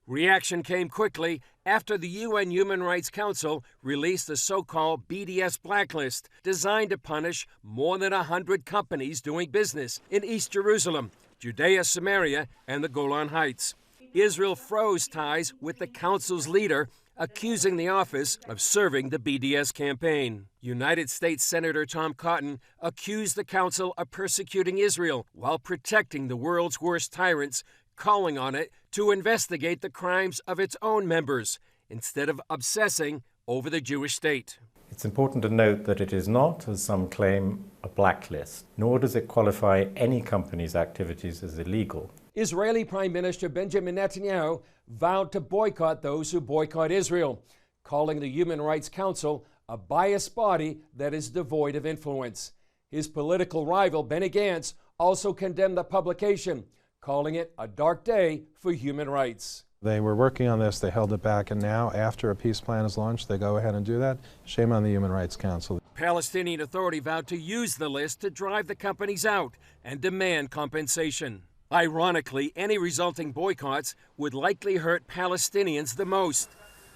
Reaction came quickly after the UN Human Rights Council released a so-called BDS blacklist designed to punish more than 100 companies doing business in East Jerusalem, Judea, Samaria, and the Golan Heights. Israel froze ties with the council's leader, accusing the office of serving the BDS campaign. United States Senator Tom Cotton accused the council of persecuting Israel while protecting the world's worst tyrants, calling on it to investigate the crimes of its own members instead of obsessing over the Jewish state. It's important to note that it is not, as some claim, a blacklist, nor does it qualify any company's activities as illegal. Israeli Prime Minister Benjamin Netanyahu vowed to boycott those who boycott Israel, calling the Human Rights Council a biased body that is devoid of influence. His political rival, Benny Gantz, also condemned the publication, calling it a dark day for human rights. They were working on this, they held it back, and now, after a peace plan is launched, they go ahead and do that. Shame on the Human Rights Council. Palestinian Authority vowed to use the list to drive the companies out and demand compensation. Ironically, any resulting boycotts would likely hurt Palestinians the most.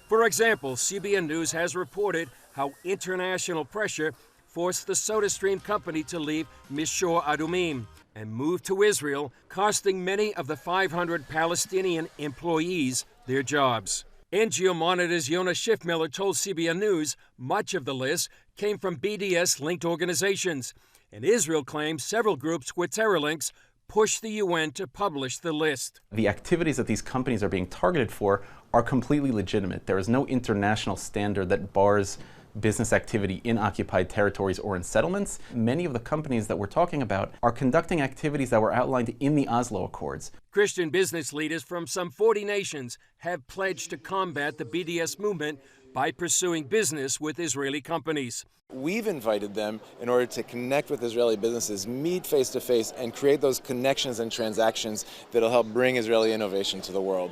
For example, CBN News has reported how international pressure forced the SodaStream company to leave Mishor Adumim and move to Israel, costing many of the 500 Palestinian employees their jobs. NGO Monitor's Yonah Schiffmiller told CBN News much of the list came from BDS-linked organizations, and Israel claims several groups with terror links pushed the UN to publish the list. The activities that these companies are being targeted for are completely legitimate. There is no international standard that bars business activity in occupied territories or in settlements. Many of the companies that we're talking about are conducting activities that were outlined in the Oslo Accords. Christian business leaders from some 40 nations have pledged to combat the BDS movement by pursuing business with Israeli companies. We've invited them in order to connect with Israeli businesses, meet face to face, and create those connections and transactions that'll help bring Israeli innovation to the world.